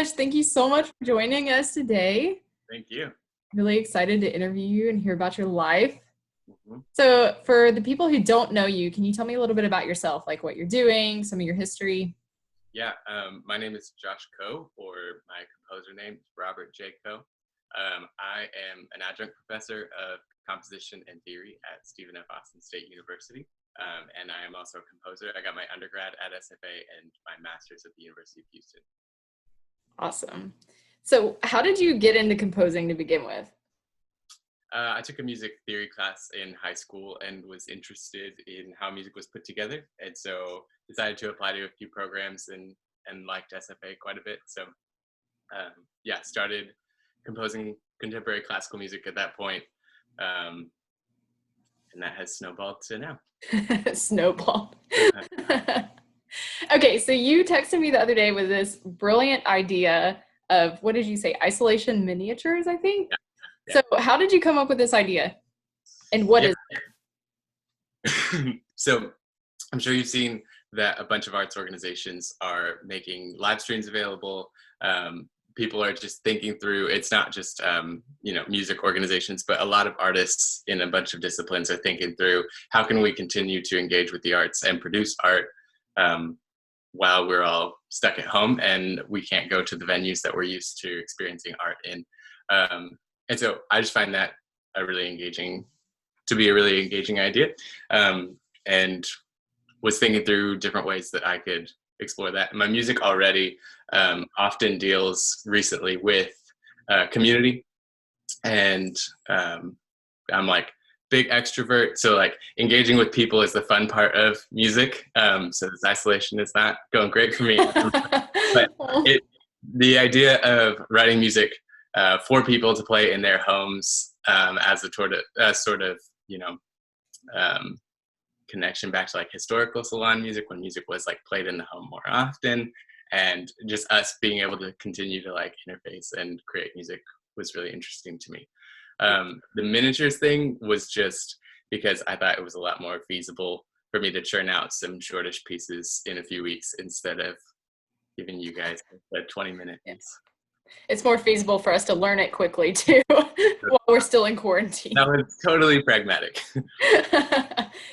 gosh, thank you so much for joining us today. Thank you. Really excited to interview you and hear about your life. Mm-hmm. So for the people who don't know you, can you tell me a little bit about yourself, like what you're doing, some of your history? Yeah, my name is Josh Coe, or my composer name is Robert J. Coe. I am an adjunct professor of composition and theory at Stephen F. Austin State University, and I am also a composer. I got my undergrad at SFA and my master's at the University of Houston. Awesome. So how did you get into composing to begin with? I took a music theory class in high school and was interested in how music was put together, and so decided to apply to a few programs and liked SFA quite a bit. So yeah, started composing contemporary classical music at that point, and that has snowballed to now. Snowball. Okay, so you texted me the other day with this brilliant idea of, what did you say, isolation miniatures, I think? Yeah. So how did you come up with this idea? And what is it? So I'm sure you've seen that a bunch of arts organizations are making live streams available. People are just thinking through, it's not just, music organizations, but a lot of artists in a bunch of disciplines are thinking through, how can we continue to engage with the arts and produce art while we're all stuck at home and we can't go to the venues that we're used to experiencing art in. And so I just find that a really engaging idea, and was thinking through different ways that I could explore that. My music already often deals recently with community, and I'm like big extrovert, so like engaging with people is the fun part of music. So this isolation is not going great for me. But the idea of writing music for people to play in their homes as a sort of connection back to like historical salon music, when music was like played in the home more often, and just us being able to continue to like interface and create music was really interesting to me. The miniatures thing was just because I thought it was a lot more feasible for me to churn out some shortish pieces in a few weeks instead of giving you guys a 20-minute piece. It's more feasible for us to learn it quickly too while we're still in quarantine. That was totally pragmatic.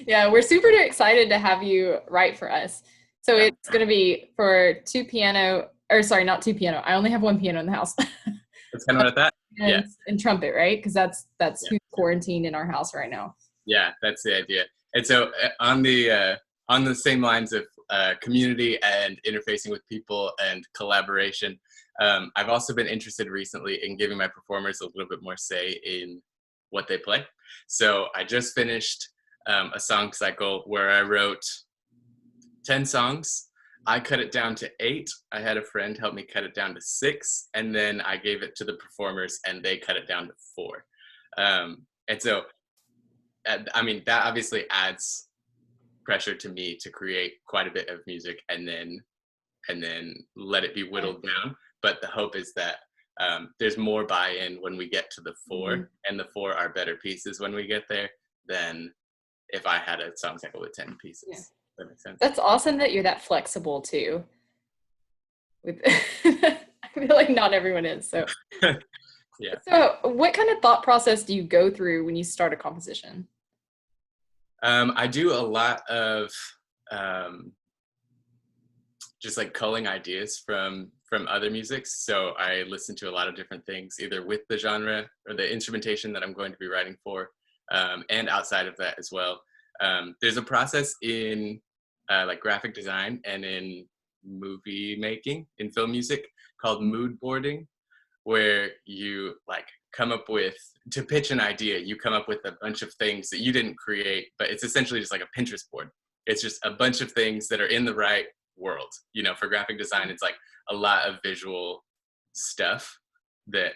Yeah, we're super excited to have you write for us. So yeah. It's going to be for not two piano. I only have one piano in the house. That's kind of what I thought. Yeah. And trumpet, right? Because that's who's quarantined in our house right now. Yeah, that's the idea. And so on the same lines of community and interfacing with people and collaboration, I've also been interested recently in giving my performers a little bit more say in what they play. So I just finished a song cycle where I wrote 10 songs. I cut it down to 8. I had a friend help me cut it down to 6, and then I gave it to the performers and they cut it down to 4. And so, I mean, that obviously adds pressure to me to create quite a bit of music and then let it be whittled down. But the hope is that there's more buy-in when we get to the 4, and the 4 are better pieces when we get there than if I had a song cycle with 10 pieces. Yeah. That makes sense. That's awesome that you're that flexible too. I feel like not everyone is. So yeah. So what kind of thought process do you go through when you start a composition? I do a lot of just like culling ideas from other musics. So I listen to a lot of different things, either with the genre or the instrumentation that I'm going to be writing for, and outside of that as well. There's a process in like graphic design and in movie making, in film music, called mood boarding, where you like come up with, to pitch an idea, you come up with a bunch of things that you didn't create, but it's essentially just like a Pinterest board. It's just a bunch of things that are in the right world. For graphic design, it's like a lot of visual stuff that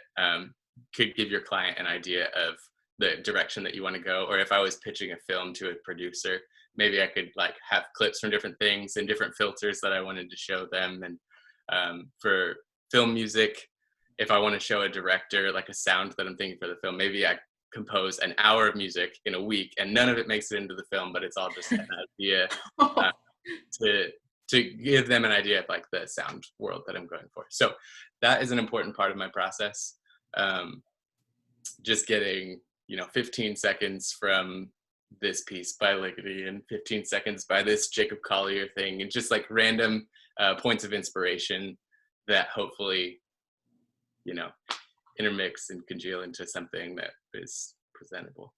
could give your client an idea of the direction that you want to go. Or if I was pitching a film to a producer, maybe I could like have clips from different things and different filters that I wanted to show them. And for film music, if I want to show a director like a sound that I'm thinking for the film, maybe I compose an hour of music in a week and none of it makes it into the film, but it's all just an idea to to give them an idea of like the sound world that I'm going for. So that is an important part of my process. Just getting, 15 seconds from this piece by Ligeti and 15 seconds by this Jacob Collier thing, and just like random points of inspiration that hopefully, intermix and congeal into something that is presentable.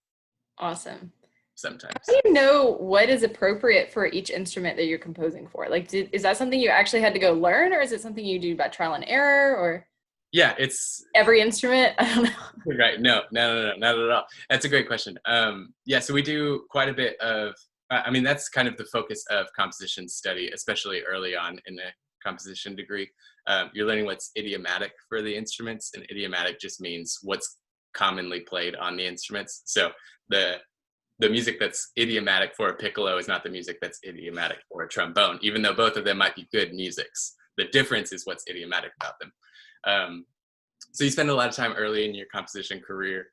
Awesome. Sometimes. How do you know what is appropriate for each instrument that you're composing for? Like, is that something you actually had to go learn, or is it something you do by trial and error, or? Yeah, it's every instrument. I don't know. Right. No, not at all. That's a great question. So we do quite a bit of, that's kind of the focus of composition study, especially early on in the composition degree. You're learning what's idiomatic for the instruments, and idiomatic just means what's commonly played on the instruments. So the music that's idiomatic for a piccolo is not the music that's idiomatic for a trombone, even though both of them might be good musics. The difference is what's idiomatic about them. So you spend a lot of time early in your composition career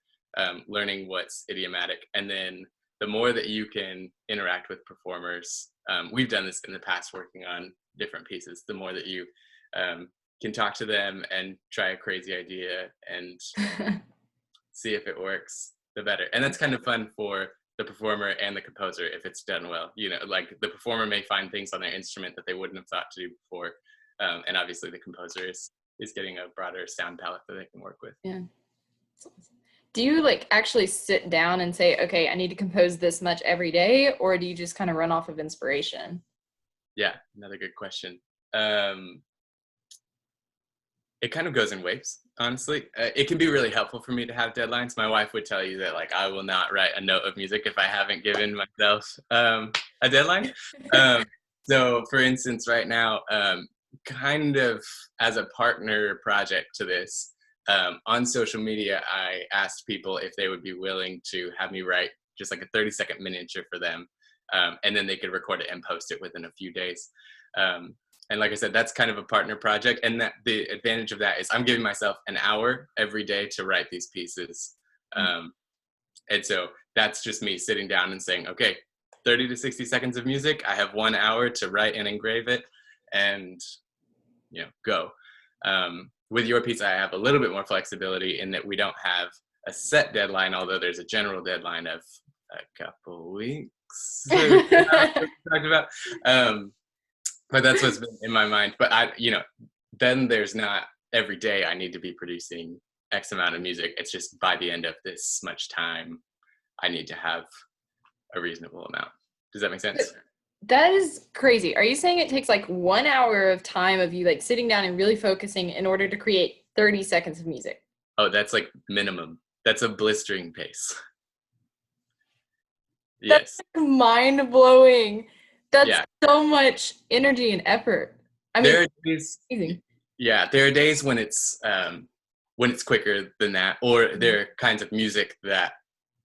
learning what's idiomatic, and then the more that you can interact with performers, we've done this in the past working on different pieces, the more that you can talk to them and try a crazy idea and see if it works, the better. And that's kind of fun for the performer and the composer if it's done well. Like the performer may find things on their instrument that they wouldn't have thought to do before, and obviously the composer is getting a broader sound palette that they can work with. Yeah. Do you like actually sit down and say, okay, I need to compose this much every day, or do you just kind of run off of inspiration? Yeah, another good question. It kind of goes in waves, honestly. It can be really helpful for me to have deadlines. My wife would tell you that like I will not write a note of music if I haven't given myself a deadline. So for instance, right now, kind of as a partner project to this, on social media, I asked people if they would be willing to have me write just like a 30-second miniature for them, and then they could record it and post it within a few days. And like I said, that's kind of a partner project, and that the advantage of that is I'm giving myself an hour every day to write these pieces. And so that's just me sitting down and saying, okay, 30 to 60 seconds of music. I have 1 hour to write and engrave it, and go. With your piece, I have a little bit more flexibility in that we don't have a set deadline, although there's a general deadline of a couple weeks talked about. But that's what's been in my mind. But then there's not every day I need to be producing X amount of music. It's just by the end of this much time, I need to have a reasonable amount. Does that make sense? That is crazy. Are you saying it takes like 1 hour of time of you like sitting down and really focusing in order to create 30 seconds of music? Oh, that's like minimum. That's a blistering pace. Yes. That's mind-blowing. That's so much energy and effort. There are days, there are days when it's quicker than that, or there are kinds of music that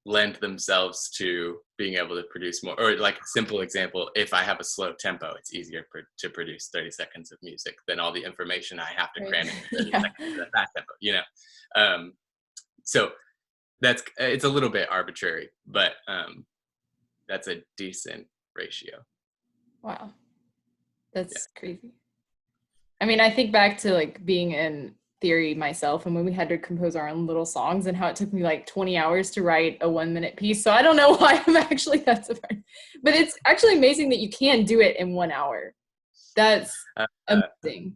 lend themselves to being able to produce more. Or like a simple example, if I have a slow tempo, it's easier to produce 30 seconds of music than all the information I have to cram into 30 seconds at that tempo, So it's a little bit arbitrary, but that's a decent ratio. Wow. That's crazy. I think back to like being in theory myself, and when we had to compose our own little songs, and how it took me like 20 hours to write a 1 minute piece. So I don't know why I'm actually that surprised, but it's actually amazing that you can do it in 1 hour. That's amazing.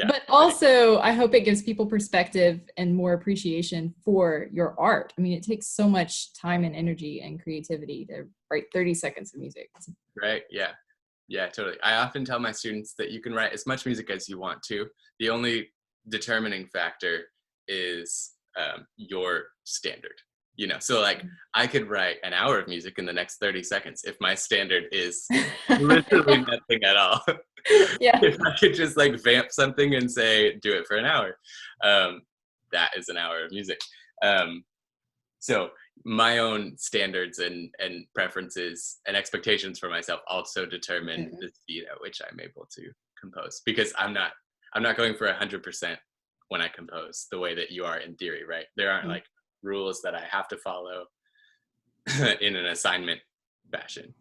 But also I hope it gives people perspective and more appreciation for your art. It takes so much time and energy and creativity to write 30 seconds of music. Right. Yeah, totally. I often tell my students that you can write as much music as you want to. The only determining factor is your standard. So like I could write an hour of music in the next 30 seconds if my standard is literally nothing at all. If I could just like vamp something and say, do it for an hour, that is an hour of music. So my own standards and preferences and expectations for myself also determine the speed at which I'm able to compose, because I'm not going for 100% when I compose the way that you are in theory, right? There aren't like rules that I have to follow in an assignment fashion.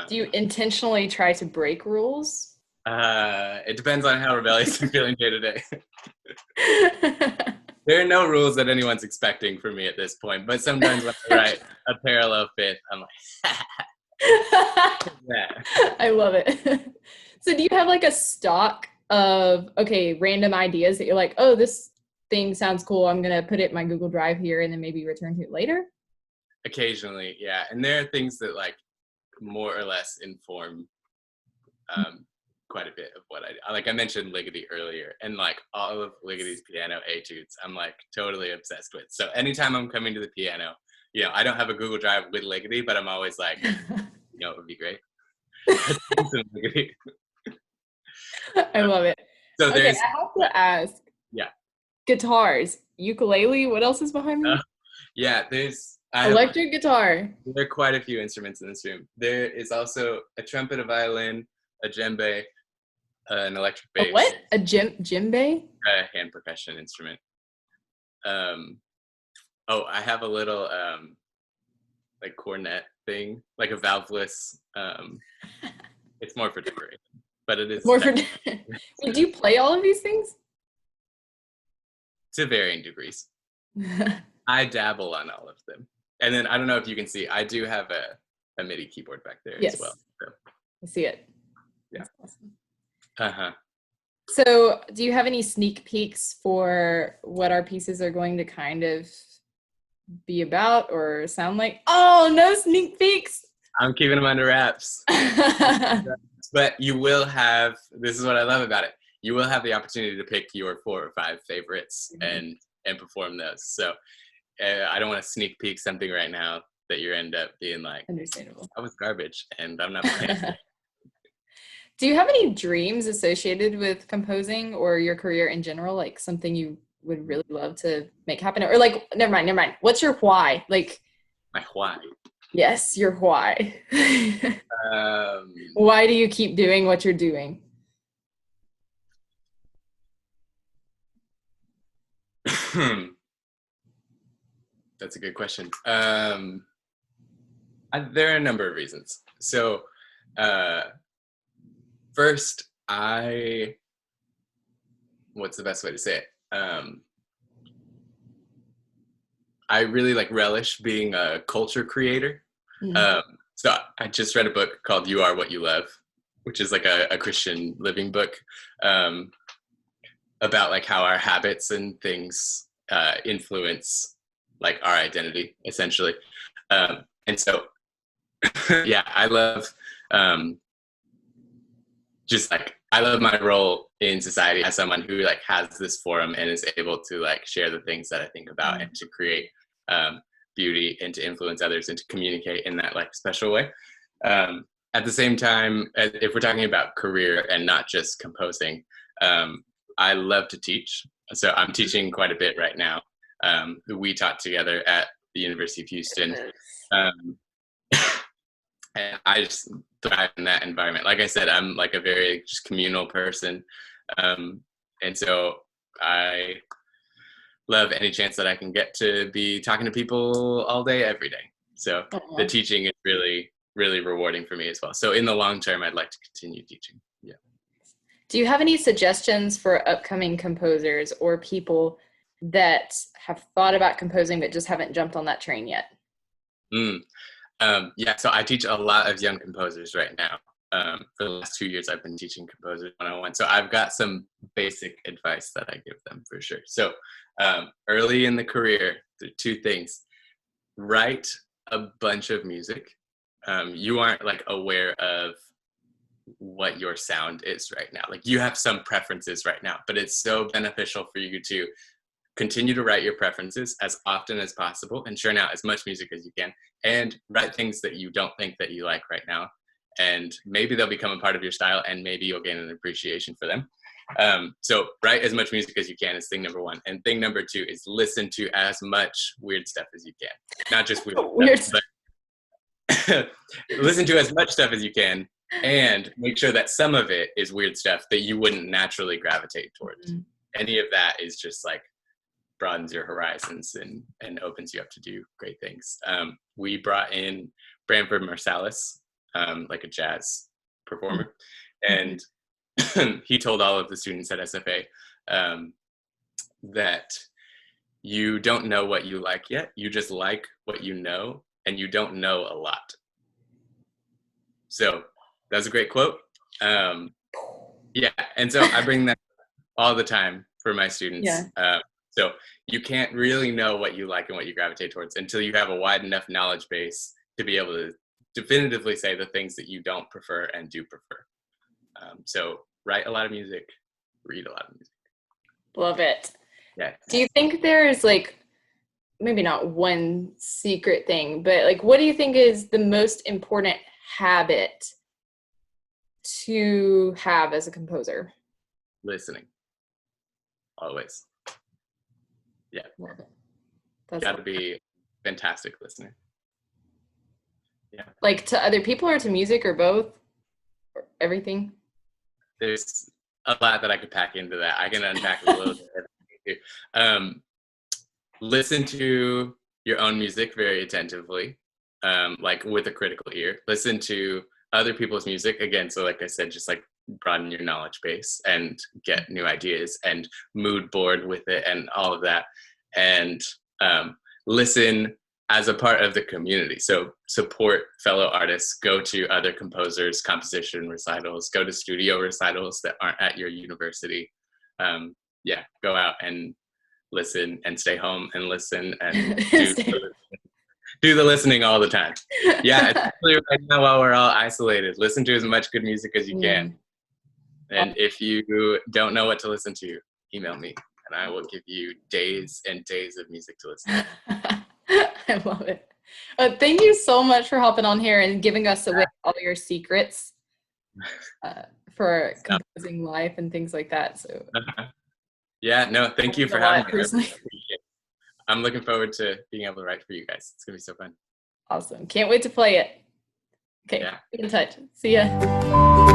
Do you intentionally try to break rules? It depends on how rebellious I'm feeling day to day. There are no rules that anyone's expecting from me at this point, but sometimes when I write a parallel fifth, I'm like, yeah. I love it. So do you have like a stock of, okay, random ideas that you're like, oh, this thing sounds cool, I'm gonna put it in my Google Drive here and then maybe return to it later? Occasionally, yeah. And there are things that like more or less inform quite a bit of what I do. Like I mentioned Ligeti earlier, and like all of Ligeti's piano etudes, I'm like totally obsessed with. So anytime I'm coming to the piano, you know, I don't have a Google Drive with Ligeti, but I'm always like, you know, it would be great. I love it. So Okay, there's, I have to ask. yeah. Guitars, ukulele, what else is behind me? Yeah, Electric guitar. There are quite a few instruments in this room. There is also a trumpet, a violin, a djembe, an electric bass. A what? A djembe? A hand percussion instrument. Oh, I have a little like cornet thing, like a valveless. It's more for decoration, but it is More for. Do you play all of these things? to varying degrees. I dabble on all of them. And then I don't know if you can see, I do have a MIDI keyboard back there as well. So. I see it. Yeah. Awesome. Uh-huh. So do you have any sneak peeks for what our pieces are going to kind of be about or sound like? Oh, no sneak peeks. I'm keeping them under wraps. But you will have, this is what I love about it, you will have the opportunity to pick your 4 or 5 favorites and perform those. So I don't want to sneak peek something right now that you end up being like, understandable. I was garbage and I'm not playing. Do you have any dreams associated with composing or your career in general? Like something you would really love to make happen? Or like, never mind. What's your why? Like my why? Yes, your why. Why do you keep doing what you're doing? That's a good question. There are a number of reasons. So, first, what's the best way to say it? I really like relish being a culture creator. So I just read a book called You Are What You Love, which is like a Christian living book about like how our habits and things influence like our identity, essentially. And so, yeah, I love just like, I love my role in society as someone who like has this forum and is able to like share the things that I think about and to create beauty and to influence others and to communicate in that like special way. At the same time, if we're talking about career and not just composing, I love to teach. So I'm teaching quite a bit right now. We taught together at the University of Houston. And I just thrive in that environment. Like I said, I'm like a very just communal person. And so I love any chance that I can get to be talking to people all day, every day. So the teaching is really, really rewarding for me as well. So in the long term, I'd like to continue teaching. Yeah. Do you have any suggestions for upcoming composers or people that have thought about composing but just haven't jumped on that train yet? Yeah, so I teach a lot of young composers right now. For the last 2 years, I've been teaching composers 101. So I've got some basic advice that I give them for sure. So early in the career, there are 2 things. Write a bunch of music. You aren't like aware of what your sound is right now. Like you have some preferences right now, but it's so beneficial for you to continue to write your preferences as often as possible and churn out as much music as you can, and write things that you don't think that you like right now. And maybe they'll become a part of your style and maybe you'll gain an appreciation for them. So write as much music as you can is thing number 1. And thing number 2 is listen to as much weird stuff as you can. Not just weird stuff, but listen to as much stuff as you can and make sure that some of it is weird stuff that you wouldn't naturally gravitate towards. Any of that is just like broadens your horizons and opens you up to do great things. We brought in Branford Marsalis like a jazz performer. And he told all of the students at SFA that you don't know what you like yet. You just like what you know, and you don't know a lot. So that's a great quote. Yeah, and so I bring that all the time for my students. Yeah. So you can't really know what you like and what you gravitate towards until you have a wide enough knowledge base to be able to definitively say the things that you don't prefer and do prefer. So write a lot of music, read a lot of music. Love it. Yeah. Do you think there is like, maybe not one secret thing, but like, what do you think is the most important habit to have as a composer? Listening. Always. Yeah. Love it. That's Got to be a fantastic listener. Yeah. Like to other people or to music or both? Or everything? There's a lot that I could pack into that. I can unpack a little bit. Listen to your own music very attentively, like with a critical ear. Listen to other people's music again. So like I said, just like broaden your knowledge base and get new ideas and mood board with it and all of that. And listen as a part of the community. So support fellow artists, go to other composers' composition recitals, go to studio recitals that aren't at your university. Yeah, go out and listen and stay home and listen and do the listening all the time. Yeah, especially right now while we're all isolated, listen to as much good music as you can. And if you don't know what to listen to, email me and I will give you days and days of music to listen to. I love it. Thank you so much for hopping on here and giving us away all your secrets for composing live and things like that. So yeah, no, thank you for having me. I'm looking forward to being able to write for you guys. It's gonna be so fun. Awesome. Can't wait to play it. Okay, yeah. Keep in touch. See ya.